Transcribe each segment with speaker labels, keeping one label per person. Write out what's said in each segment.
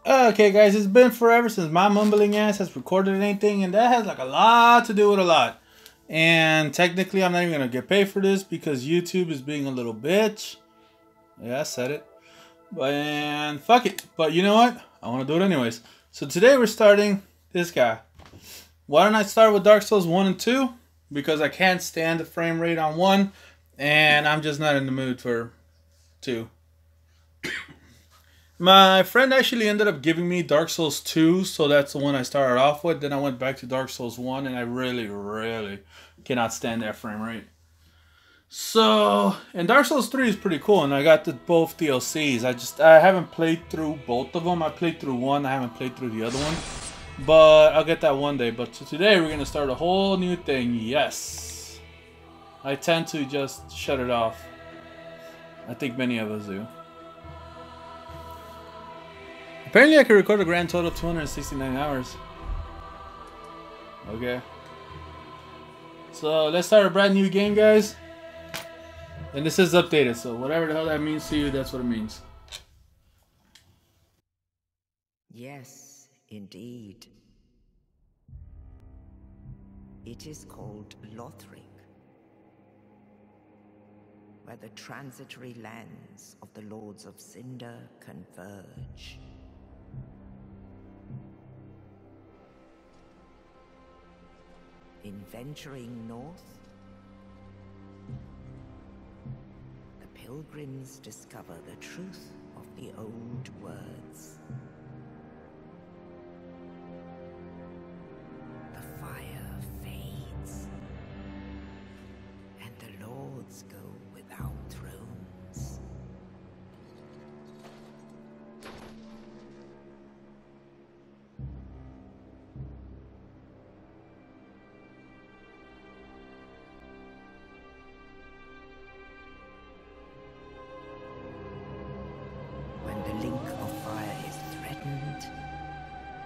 Speaker 1: Okay, guys, it's been forever since my mumbling ass has recorded anything, and that has like a lot to do with a lot. And technically, I'm not even gonna get paid for this because YouTube is being a little bitch. Yeah, I said it. And fuck it. But you know what? I want to do it anyways. So today we're starting this guy. Why don't I start with Dark Souls 1 and 2? Because I can't stand the frame rate on 1, and I'm just not in the mood for 2. My friend actually ended up giving me Dark Souls 2, so that's the one I started off with. Then I went back to Dark Souls 1, and I really cannot stand that frame rate. So, and Dark Souls 3 is pretty cool, and I got both DLCs. I haven't played through both of them. I played through one, I haven't played through the other one. But I'll get that one day. But today we're going to start a whole new thing. Yes. I tend to just shut it off. I think many of us do. Apparently I can record a grand total of 269 hours. Okay. So let's start a brand new game, guys. And this is updated, so whatever the hell that means to you, that's what it means.
Speaker 2: Yes, indeed. It is called Lothric, where the transitory lands of the Lords of Cinder converge. In venturing north, the pilgrims discover the truth of the old words. The fire fades, and the lords go without thrones. When the link of fire is threatened,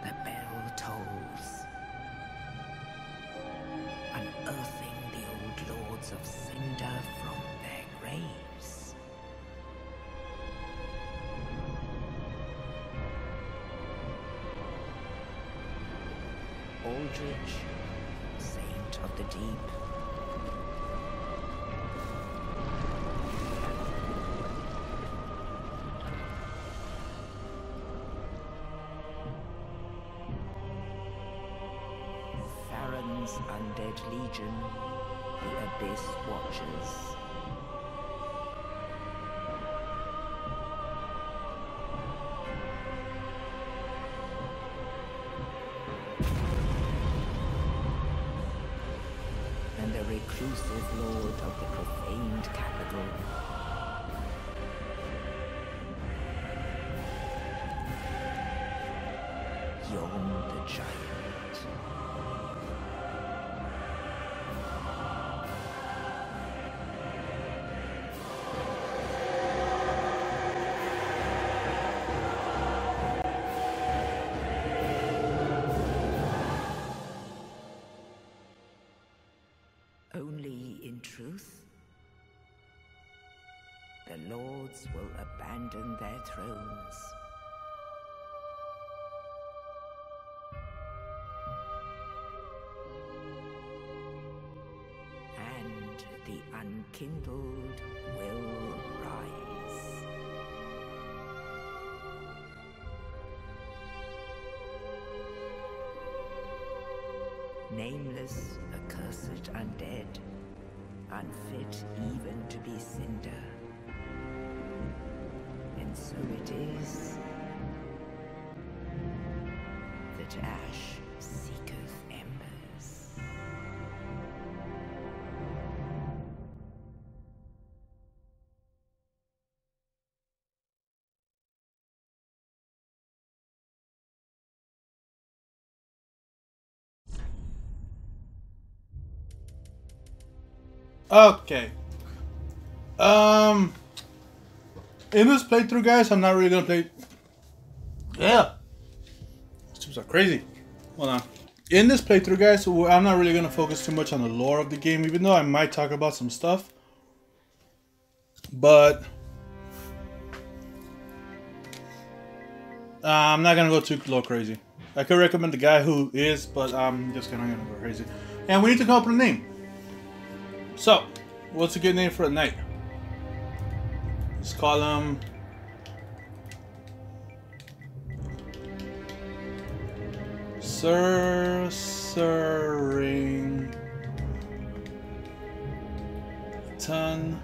Speaker 2: the bell tolls, unearthing the old lords of Cinder from their graves. Aldrich, saint of the deep, Farron's undead legion, the Abyss Watchers. And the reclusive lord of the profaned capital. Yon the giant. Only in truth, the lords will abandon their thrones. And the unkindled will rise. Nameless, accursed undead, unfit even to be cinder. And so it is that ash seeketh embers.
Speaker 1: Okay. In this playthrough, guys, I'm not really gonna play. Yeah. These are crazy. Hold on. In this playthrough, guys, I'm not really gonna focus too much on the lore of the game, even though I might talk about some stuff. But I'm not gonna go too low crazy. I could recommend the guy who is, but I'm just gonna go crazy. And we need to come up with a name. So, what's a good name for a knight? Let's call him Sirring Ton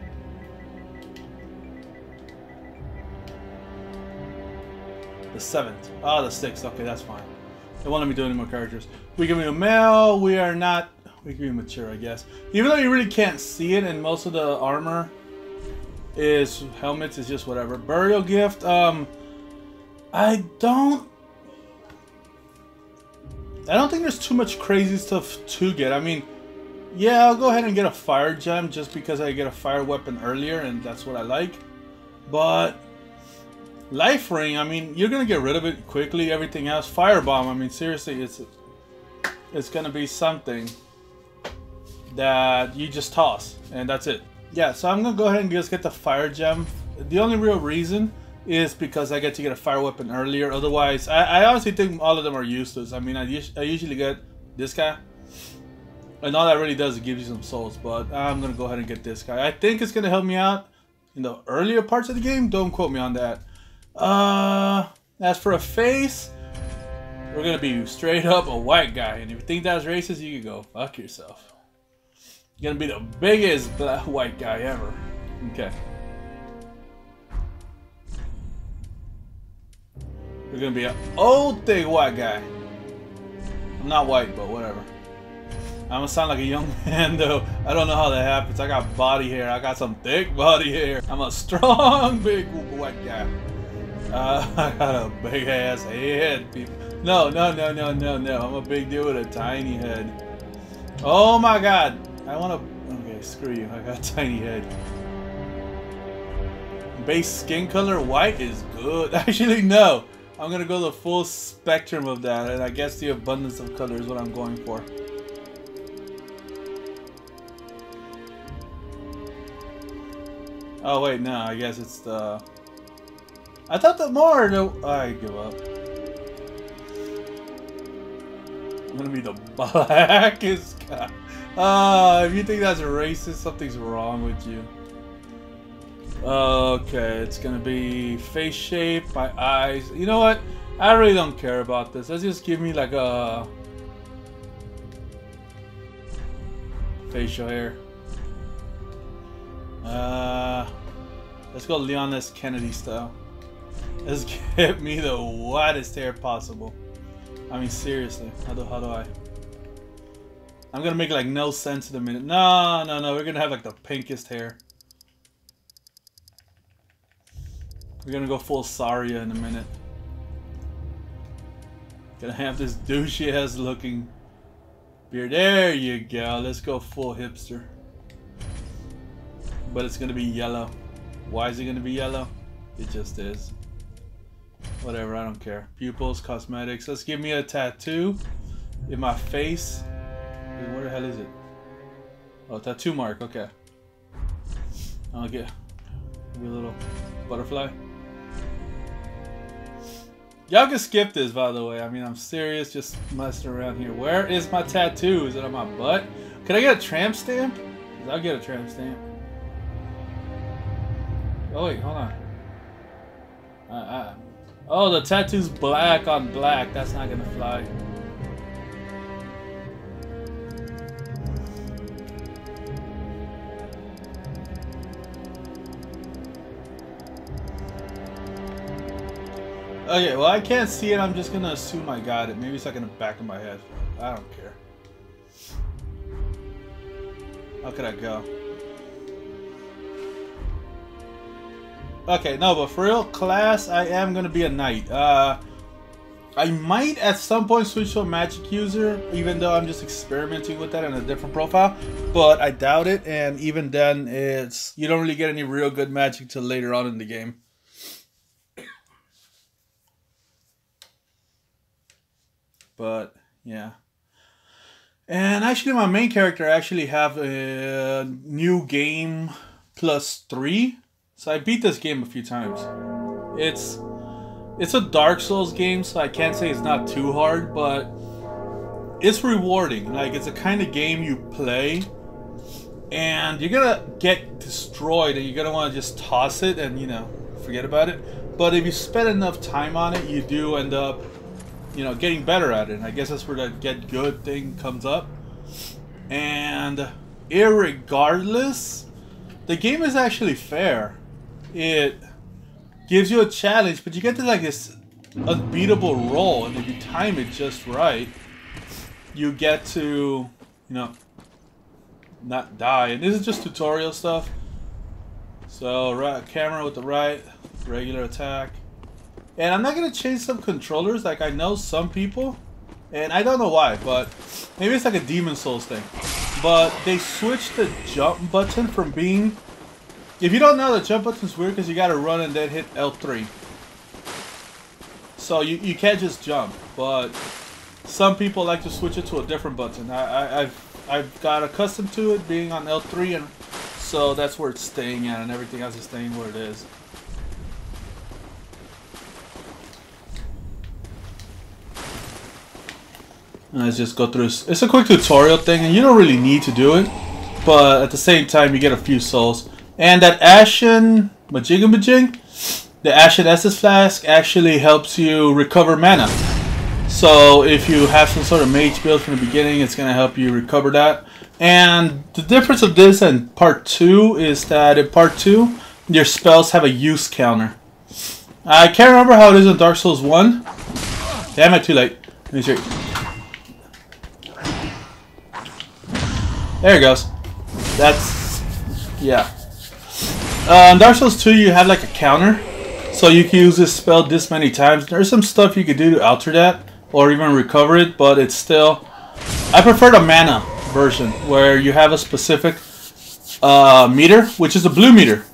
Speaker 1: the 7th. Ah, the 6th. Okay, that's fine. They won't let me do any more characters. We can be a male. We are not. We can be mature, I guess. Even though you really can't see it, and most of the armor is helmets, is just whatever. Burial gift. I don't think there's too much crazy stuff to get. I mean, yeah, I'll go ahead and get a fire gem just because I get a fire weapon earlier, and that's what I like. But life ring, I mean, you're gonna get rid of it quickly. Everything else, firebomb. I mean, seriously, it's gonna be something that you just toss, and that's it. Yeah, so I'm gonna go ahead and just get the fire gem. The only real reason is because I get to get a fire weapon earlier. Otherwise, I honestly think all of them are useless. I mean, I usually get this guy, and all that really does is give you some souls. But I'm gonna go ahead and get this guy. I think it's gonna help me out in the earlier parts of the game. Don't quote me on that. As for a face, we're gonna be straight up a white guy, and if you think that's racist, you can go fuck yourself. You're gonna be the biggest black white guy ever. Okay. We're gonna be an old thick white guy. I'm not white, but whatever. I'm gonna sound like a young man though. I don't know how that happens. I got body hair. I got some thick body hair. I'm a strong, big white guy. I got a big ass head, people. No. I'm a big dude with a tiny head. Oh my god. Okay, screw you. I got a tiny head. Base skin color, white is good. Actually, no. I'm gonna go the full spectrum of that, and I guess the abundance of color is what I'm going for. Oh wait, no, I guess it's the... I thought the more... I give up. I'm gonna be the blackest guy. If you think that's racist, something's wrong with you. Okay, it's gonna be face shape, my eyes. You know what? I really don't care about this. Let's just give me like a facial hair. Let's go Leon S. Kennedy style. Let's get me the whitest hair possible. I mean, seriously, how do I? I'm gonna make like no sense in a minute. No, we're gonna have like the pinkest hair. We're gonna go full Saria in a minute. Gonna have this douchey ass looking beard. There you go. Let's go full hipster. But it's gonna be yellow. Why is it gonna be yellow? It just is. Whatever, I don't care. Pupils, cosmetics. Let's give me a tattoo in my face. Wait, where the hell is it? Oh, tattoo mark. Okay. I'll get maybe a little butterfly. Y'all can skip this, by the way. I mean, I'm serious, just messing around here. Where is my tattoo? Is it on my butt? Can I get a tramp stamp? I'll get a tramp stamp. Oh wait, hold on. Oh, the tattoo's black on black. That's not gonna fly. Okay, well I can't see it. I'm just gonna assume I got it. Maybe it's like in the back of my head. I don't care. How could I go? Okay, no, but for real, class, I am gonna be a knight. I might at some point switch to a magic user, even though I'm just experimenting with that in a different profile. But I doubt it, and even then, you don't really get any real good magic till later on in the game. But yeah, and actually, my main character actually have a new game +3. So I beat this game a few times. It's It's a Dark Souls game, so I can't say it's not too hard, but it's rewarding. Like, it's a kind of game you play and you're gonna get destroyed and you're gonna want to just toss it and, you know, forget about it. But if you spend enough time on it, you do end up, you know, getting better at it. And I guess that's where that get good thing comes up. And irregardless, the game is actually fair. It gives you a challenge, but you get to like this unbeatable roll, and if you time it just right, you get to, you know, not die. And this is just tutorial stuff. So right camera with the right, regular attack. And I'm not gonna change some controllers. Like, I know some people, and I don't know why, but maybe it's like a Demon Souls thing. But they switched the jump button from being... If you don't know, the jump button's weird because you gotta run and then hit L3. So you can't just jump, but some people like to switch it to a different button. I've got accustomed to it being on L3, and so that's where it's staying at, and everything else is staying where it is. And let's just go through this. It's a quick tutorial thing, and you don't really need to do it, but at the same time you get a few souls. And that Ashen Majing, the Ashen Estus Flask actually helps you recover mana. So if you have some sort of mage build from the beginning, it's going to help you recover that. And the difference of this and part 2 is that in part 2, your spells have a use counter. I can't remember how it is in Dark Souls 1. Damn it, too late. Let me see. There it goes. That's... yeah. In Dark Souls 2, you have like a counter. So you can use this spell this many times. There's some stuff you could do to alter that, or even recover it, but it's still... I prefer the mana version, where you have a specific meter, which is a blue meter.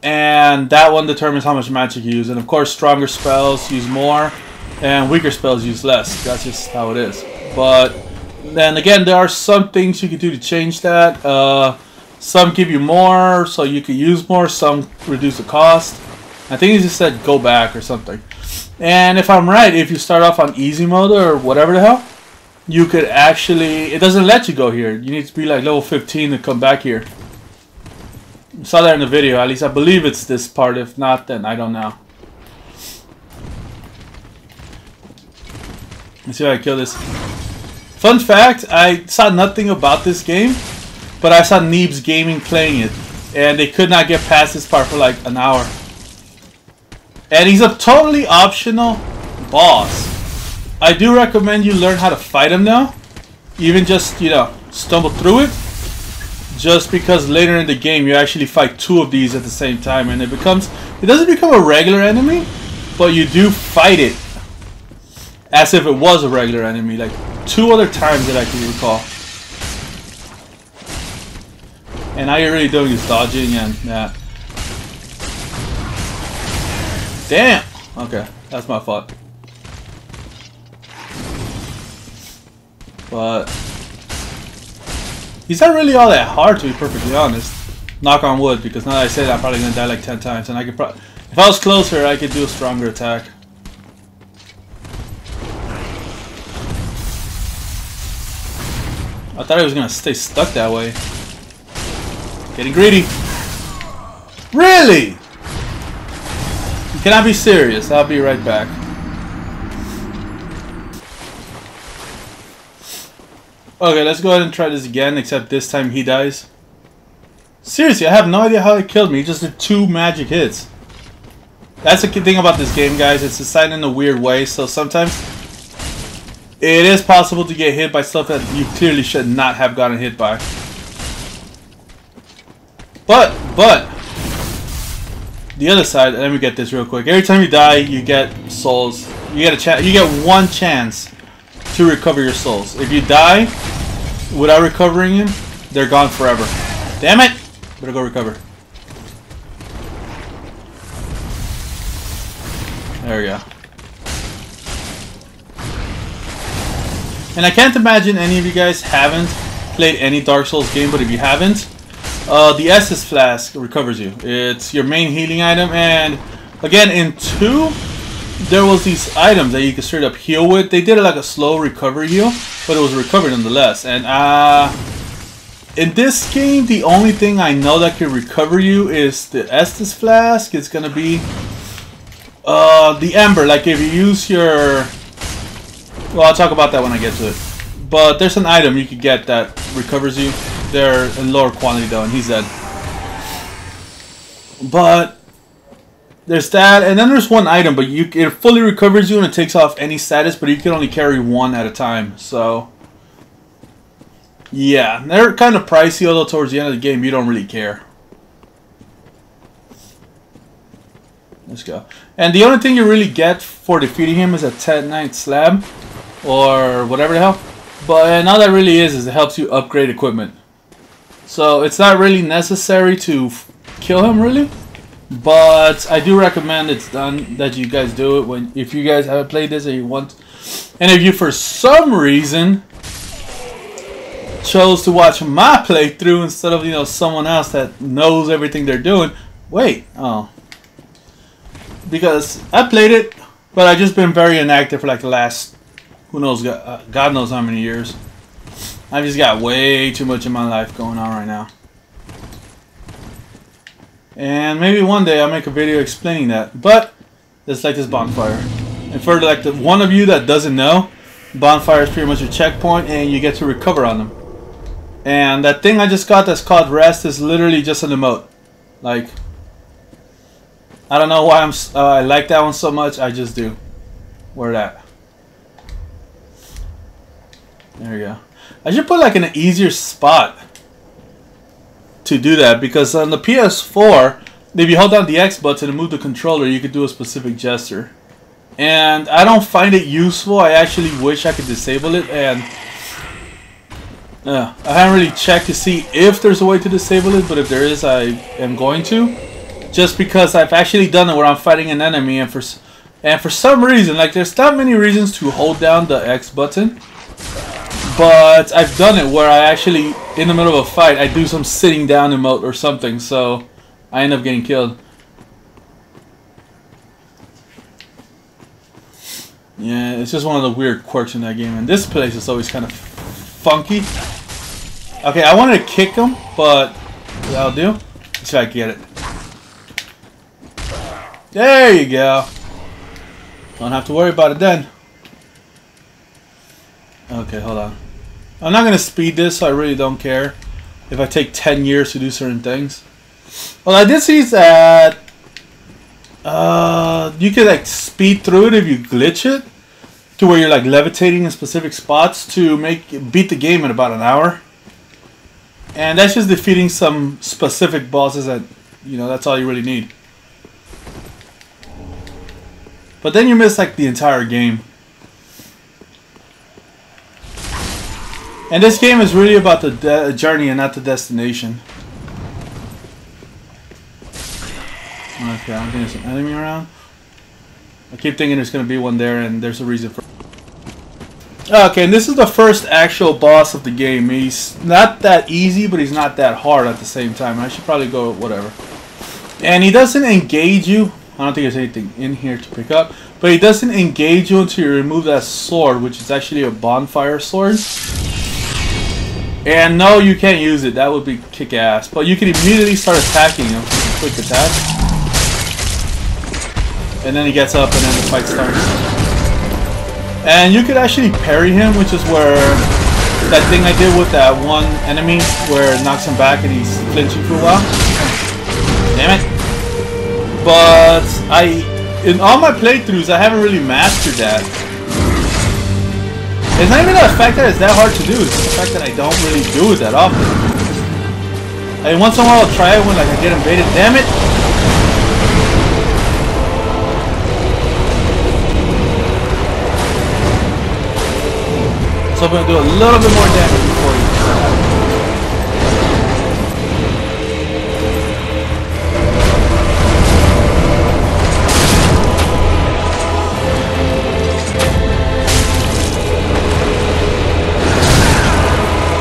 Speaker 1: And that one determines how much magic you use. And of course, stronger spells use more, and weaker spells use less. That's just how it is. But then again, there are some things you can do to change that. Some give you more, so you can use more. Some reduce the cost. I think it just said go back or something. And if I'm right, if you start off on easy mode or whatever the hell, you could actually... It doesn't let you go here. You need to be like level 15 to come back here. I saw that in the video. At least I believe it's this part. If not, then I don't know. Let's see if I can kill this. Fun fact, I saw nothing about this game, but I saw Neebs Gaming playing it, and they could not get past this part for like an hour. And he's a totally optional boss. I do recommend you learn how to fight him now. Even just, you know, stumble through it. Just because later in the game you actually fight 2 of these at the same time, and it doesn't become a regular enemy, but you do fight it as if it was a regular enemy, like 2 other times that I can recall. And all you're really doing is dodging and yeah. Damn! Okay, that's my fault. But he's not really all that hard, to be perfectly honest. Knock on wood, because now that I say that, I'm probably gonna die like 10 times, and I could probably, if I was closer, I could do a stronger attack. I thought he was gonna stay stuck that way. Getting greedy. Really? You cannot be serious. I'll be right back. Okay, let's go ahead and try this again, except this time he dies. Seriously, I have no idea how he killed me. He just did 2 magic hits. That's the thing about this game, guys. It's designed in a weird way, so sometimes it is possible to get hit by stuff that you clearly should not have gotten hit by. But the other side, let me get this real quick. Every time you die, you get souls. You get a chance. You get 1 chance to recover your souls. If you die without recovering them, they're gone forever. Damn it! Better go recover. There we go. And I can't imagine any of you guys haven't played any Dark Souls game, but if you haven't, the Estus Flask recovers you. It's your main healing item, and again, in 2, there was these items that you could straight up heal with. They did it like a slow recovery heal, but it was recovered nonetheless. And in this game, the only thing I know that can recover you is the Estus flask. It's gonna be the Ember. Like if you use your, well, I'll talk about that when I get to it. But there's an item you could get that recovers you. They're in lower quantity though, and he's dead. But there's that, and then there's one item, but it fully recovers you and it takes off any status, but you can only carry one at a time. So yeah, they're kind of pricey, although towards the end of the game you don't really care. Let's go. And the only thing you really get for defeating him is a 10-night slab, or whatever the hell. But and all that really is it helps you upgrade equipment. So it's not really necessary to kill him really, but I do recommend it's done that you guys do it if you guys haven't played this and you want. And if you for some reason chose to watch my playthrough instead of someone else that knows everything they're doing, wait, because I played it, but I've just been very inactive for like the last, who knows, God knows how many years. I've just got way too much in my life going on right now. And maybe one day I'll make a video explaining that. But it's like this bonfire. And for like the one of you that doesn't know, bonfire is pretty much a checkpoint and you get to recover on them. And that thing I just got that's called rest is literally just an emote. Like, I don't know why I like that one so much, I just do. Where that? There you go. I should put like an easier spot to do that, because on the PS4, if you hold down the X button and move the controller, you could do a specific gesture. And I don't find it useful. I actually wish I could disable it, and I haven't really checked to see if there's a way to disable it, but if there is, I am going to. Just because I've actually done it where I'm fighting an enemy, and for some reason, like there's not many reasons to hold down the X button, but I've done it where I actually, in the middle of a fight, I do some sitting down emote or something, so I end up getting killed. Yeah, it's just one of the weird quirks in that game, and this place is always kind of funky. Okay, I wanted to kick him, but that'll do. Let's try to get it. There you go. Don't have to worry about it then. Okay, hold on. I'm not going to speed this, so I really don't care if I take 10 years to do certain things. Well, I did see that you could like speed through it if you glitch it to where you're like levitating in specific spots to beat the game in about an hour. And that's just defeating some specific bosses that, that's all you really need. But then you miss like the entire game. And this game is really about the journey and not the destination. Okay, I don't think there's an enemy around. I keep thinking there's going to be one there, and there's a reason for it. Okay, and this is the first actual boss of the game. He's not that easy, but he's not that hard at the same time. I should probably go with whatever. And he doesn't engage you. I don't think there's anything in here to pick up. But he doesn't engage you until you remove that sword, which is actually a bonfire sword. And no, you can't use it. That would be kick-ass. But you can immediately start attacking him. Quick attack. And then he gets up and then the fight starts. And you could actually parry him, which is where that thing I did with that one enemy where it knocks him back and he's flinching for a while. Damn it. But in all my playthroughs, I haven't really mastered that. It's not even the fact that it's that hard to do, it's the fact that I don't really do it that often. I mean, once in a while I'll try it when like I get invaded. Damn it! So I'm going to do a little bit more damage before you.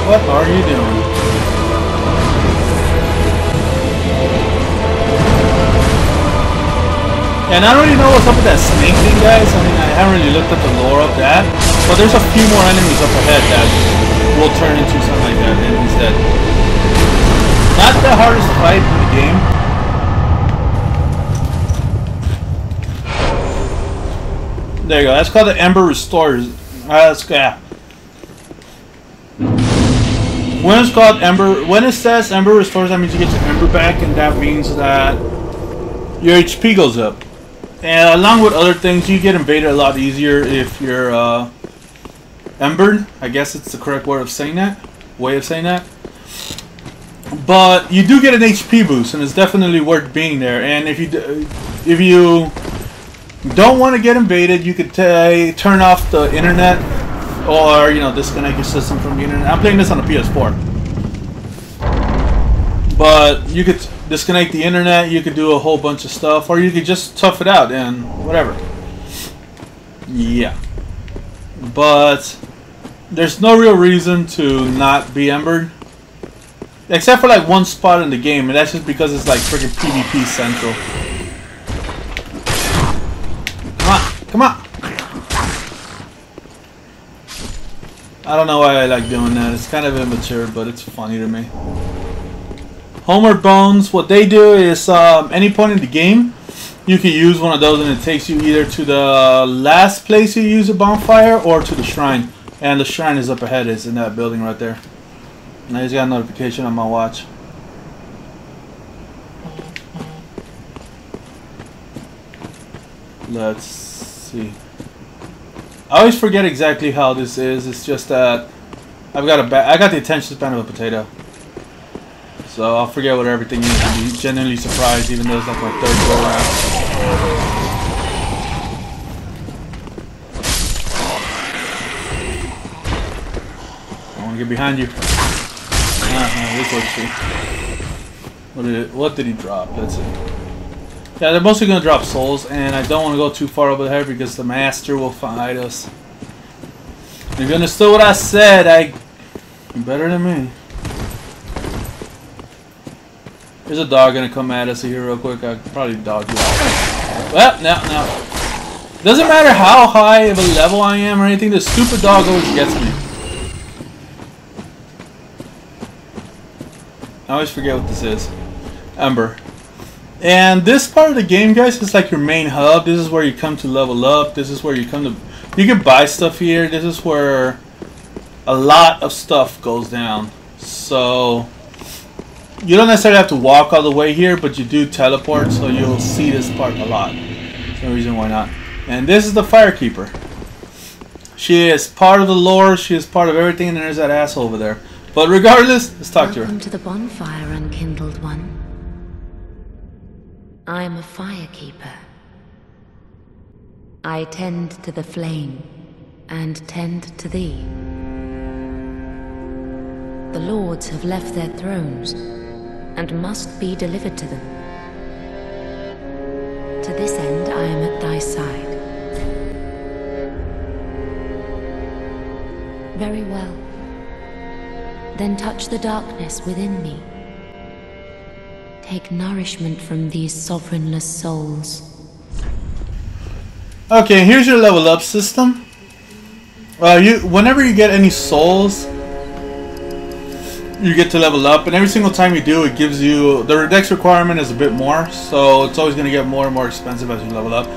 Speaker 1: What are you doing? And I don't really know what's up with that snake thing, guys. I mean, I haven't really looked up the lore of that. But there's a few more enemies up ahead that will turn into something like that. Enemies that... Not the hardest fight in the game. There you go. That's called the Ember Restores. When it's called Ember... When it says Ember Restores, that means you get your Ember back. And that means that your HP goes up. And along with other things, you get invaded a lot easier if you're embered. I guess it's the correct way of saying that. But you do get an HP boost, and it's definitely worth being there. And if you don't want to get invaded, you could turn off the internet, or disconnect your system from the internet. I'm playing this on a PS4, but you could disconnect the internet, you could do a whole bunch of stuff, or you could just tough it out and whatever. Yeah. But there's no real reason to not be embered. Except for like one spot in the game, and that's just because it's like freaking PvP central. Come on, come on! I don't know why I like doing that. It's kind of immature, but it's funny to me. Homeward Bones, what they do is any point in the game you can use one of those, and it takes you either to the last place you use a bonfire or to the shrine. And the shrine is up ahead, it's in that building right there. And I just got a notification on my watch. Let's see. I always forget exactly how this is. It's just that I got the attention span of a potato. So I'll forget what everything is and be genuinely surprised, even though it's like my third go around. I want to get behind you. This looks sweet. What did he drop? Let's see. Yeah, they're mostly going to drop souls, and I don't want to go too far over there because the master will find us. If you understood what I said, you're better than me. There's a dog gonna come at us here real quick. I could probably dodge you out. Well, no. Doesn't matter how high of a level I am or anything, this stupid dog always gets me. I always forget what this is. Ember. And this part of the game, guys, is like your main hub. This is where you come to level up. This is where you come to... You can buy stuff here. This is where a lot of stuff goes down. So... You don't necessarily have to walk all the way here, but you do teleport, so you'll see this part a lot. There's no reason why not. And this is the Firekeeper. She is part of the lore, she is part of everything, and there's that asshole over there. But regardless, let's talk to her.
Speaker 2: Welcome to the bonfire, unkindled one. I am a Firekeeper. I tend to the flame, and tend to thee. The lords have left their thrones, and must be delivered to them. To this end, I am at thy side. Very well. Then touch the darkness within me. Take nourishment from these sovereignless souls.
Speaker 1: Okay, here's your level up system. Whenever you get any souls, you get to level up, and every single time you do, it gives you... The dex requirement is a bit more, so it's always going to get more and more expensive as you level up.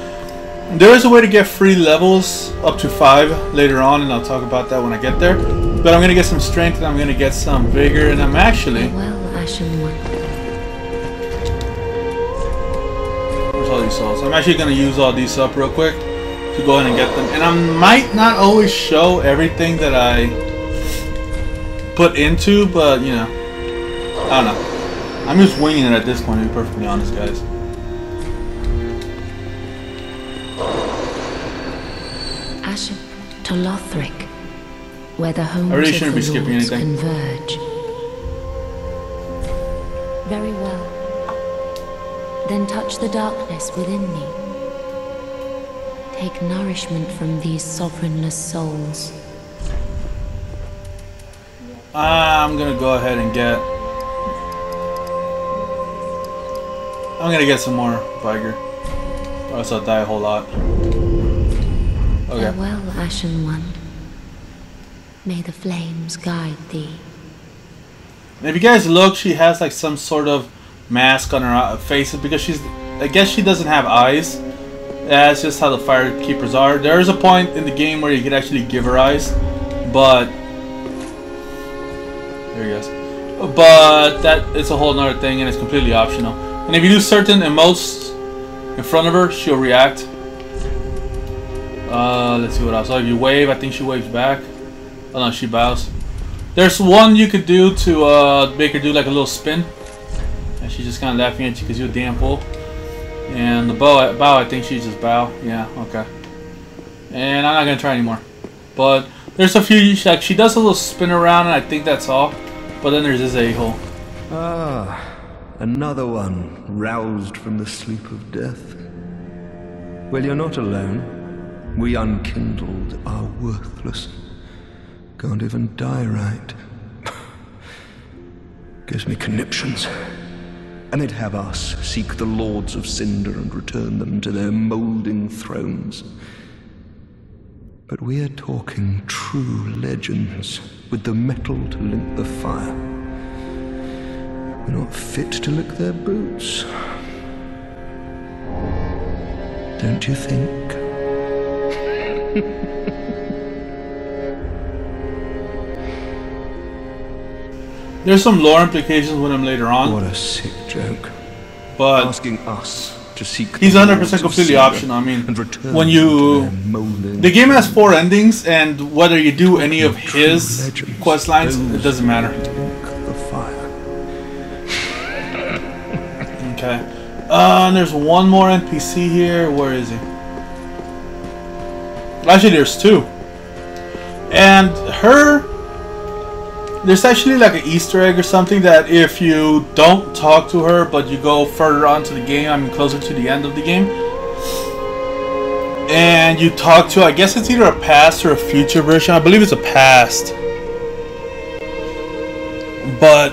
Speaker 1: There is a way to get free levels up to 5 later on, and I'll talk about that when I get there. But I'm going to get some strength, and I'm going to get some vigor, and I'm actually...
Speaker 2: Well, Ashen One.
Speaker 1: Where's all these souls? I'm actually going to use all these up real quick to go ahead and get them. And I might not always show everything that I put into, but I don't know. I'm just winging it at this point, to be perfectly honest, guys.
Speaker 2: Ashen to Lothric, where the homes
Speaker 1: I really
Speaker 2: of
Speaker 1: shouldn't
Speaker 2: the
Speaker 1: be skipping
Speaker 2: lords
Speaker 1: anything.
Speaker 2: converge. Very well. Then touch the darkness within me. Take nourishment from these sovereignless souls.
Speaker 1: I'm gonna go ahead and get... I'm gonna get some more Vigor. Or else I'll die a whole lot. Okay.
Speaker 2: Farewell, Ashen One. May the flames guide thee.
Speaker 1: And if you guys look, she has like some sort of mask on her face because she's, I guess she doesn't have eyes. That's just how the fire keepers are. There is a point in the game where you could actually give her eyes, but there he goes. But that is a whole nother thing, and it's completely optional. And if you do certain emotes in front of her, she'll react. Let's see what else. So if you wave, I think she waves back. Oh no, she bows. There's one you could do to make her do like a little spin, and she's just kind of laughing at you because you're a damn fool. And the bow, I think she just bow. Yeah, okay. And I'm not gonna try anymore. But there's a few, like she does a little spin around, and I think that's all. But then there's this a-hole.
Speaker 3: Ah, another one roused from the sleep of death. Well, you're not alone. We unkindled are worthless. Can't even die right. Gives me conniptions. And they'd have us seek the lords of cinder and return them to their moulding thrones. But we are talking true legends with the metal to link the fire. We're not fit to lick their boots. Don't you think?
Speaker 1: There's some lore implications with him later on.
Speaker 3: What a sick joke.
Speaker 1: But
Speaker 3: asking us to seek
Speaker 1: he's 100% completely optional. I mean, when you... The game has 4 endings, and whether you do any of his quest lines, it doesn't matter. Okay. And there's one more NPC here. Where is he? Actually, there's 2. And her... There's actually like an Easter egg or something that if you don't talk to her but you go further on to the game, I mean closer to the end of the game, and you talk to, I guess it's either a past or a future version. I believe it's a past. But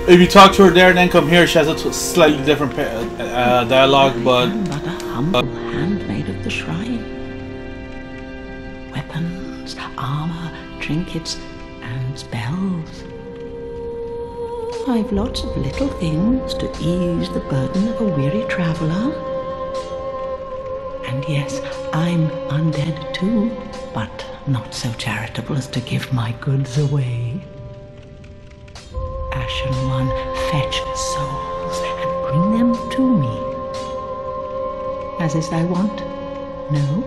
Speaker 1: if you talk to her there and then come here, she has a slightly different dialogue, but
Speaker 2: a humble handmaid of the shrine. Weapons, armor, trinkets, and spells. I've lots of little things to ease the burden of a weary traveler. And yes, I'm undead too, but not so charitable as to give my goods away. Ashen One, fetch souls and bring them to me. As is thy wont? No?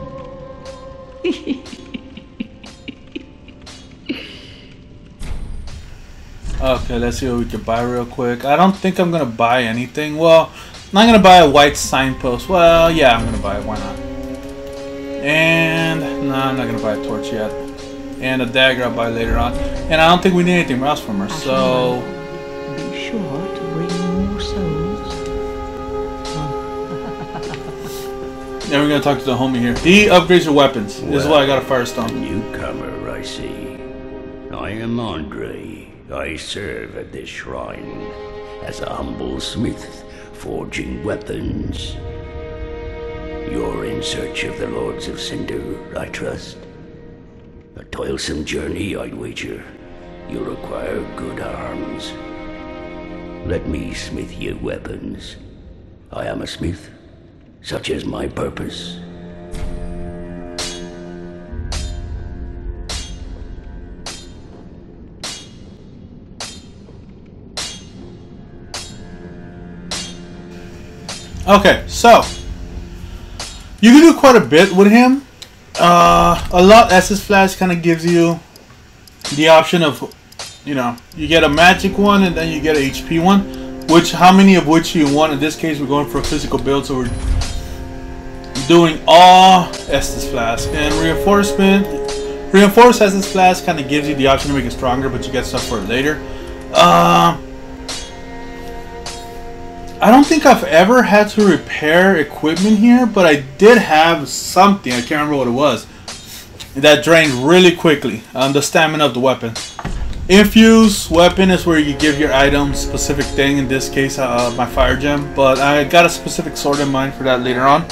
Speaker 1: okay, let's see what we can buy real quick. I don't think I'm gonna buy anything. Well, I'm not gonna buy a white signpost. Well, yeah, I'm gonna buy it. Why not? And no, I'm not gonna buy a torch yet. And a dagger I'll buy later on. And I don't think we need anything else from her. So
Speaker 2: be sure to bring more souls.
Speaker 1: Then we're gonna talk to the homie here. He upgrades your weapons. This is why I got a firestone.
Speaker 4: Newcomer, I see. I am Andre. I serve at this shrine as a humble smith, forging weapons. You're in search of the Lords of Cinder, I trust. A toilsome journey, I'd wager. You'll require good arms. Let me smith you weapons. I am a smith, such is my purpose.
Speaker 1: Okay, so you can do quite a bit with him. A lot Estus Flash kind of gives you the option of, you know, you get a magic one and then you get an HP one, which how many of which you want. In this case, we're going for a physical build, so we're doing all Estus Flash. And reinforced Estus Flash kind of gives you the option to make it stronger, but you get stuff for it later. I don't think I've ever had to repair equipment here, but I did have something, I can't remember what it was, that drained really quickly, the stamina of the weapon. Infuse weapon is where you give your item specific thing. In this case, my fire gem. But I got a specific sword in mind for that later on.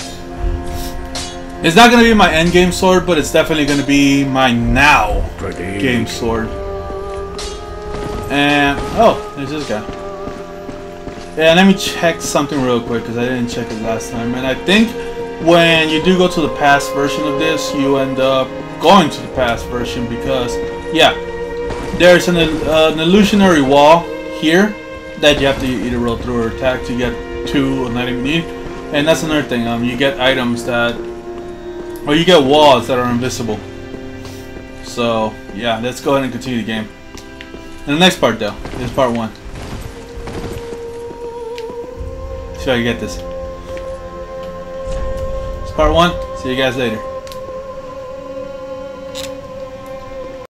Speaker 1: It's not gonna be my end game sword, but it's definitely gonna be my now game sword. And oh, there's this guy. Yeah, let me check something real quick because I didn't check it last time. And I think when you do go to the past version of this, you end up going to the past version because, yeah, there's an illusionary wall here that you have to either roll through or attack to get to an item you need. And that's another thing. You get items that, or you get walls that are invisible. So yeah, let's go ahead and continue the game. And the next part though, is part 1. See if I can get this. It's part 1. See you guys later.